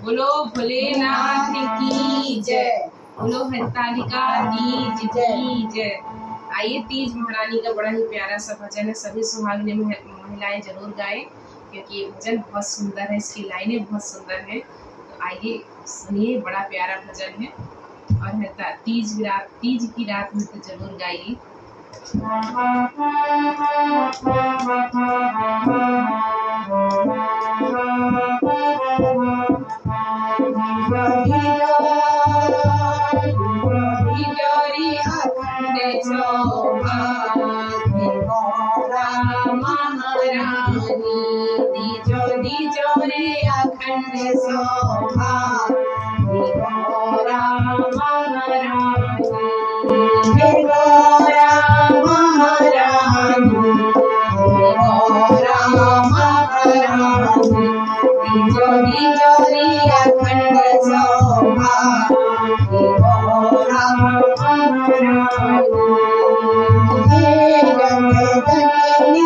बोलो भोलेनाथ की जय। बोलो हरतालिका तीज की जय। आइए, तीज महारानी का बड़ा ही प्यारा सा भजन है, सभी सुहागिनी महिलाएं जरूर गाएं क्योंकि ये भजन बहुत सुंदर है, इसकी लाइनें बहुत सुंदर है। तो आइए सुनिए, बड़ा प्यारा भजन है और तीज की रात में तो जरूर गाइए। दीजो रे अखंड शोभा गौरा महारानी, गौरा महारानी, गौरा महारानी, दीजो रे अखंड शोभा गौरा महारानी। महारानी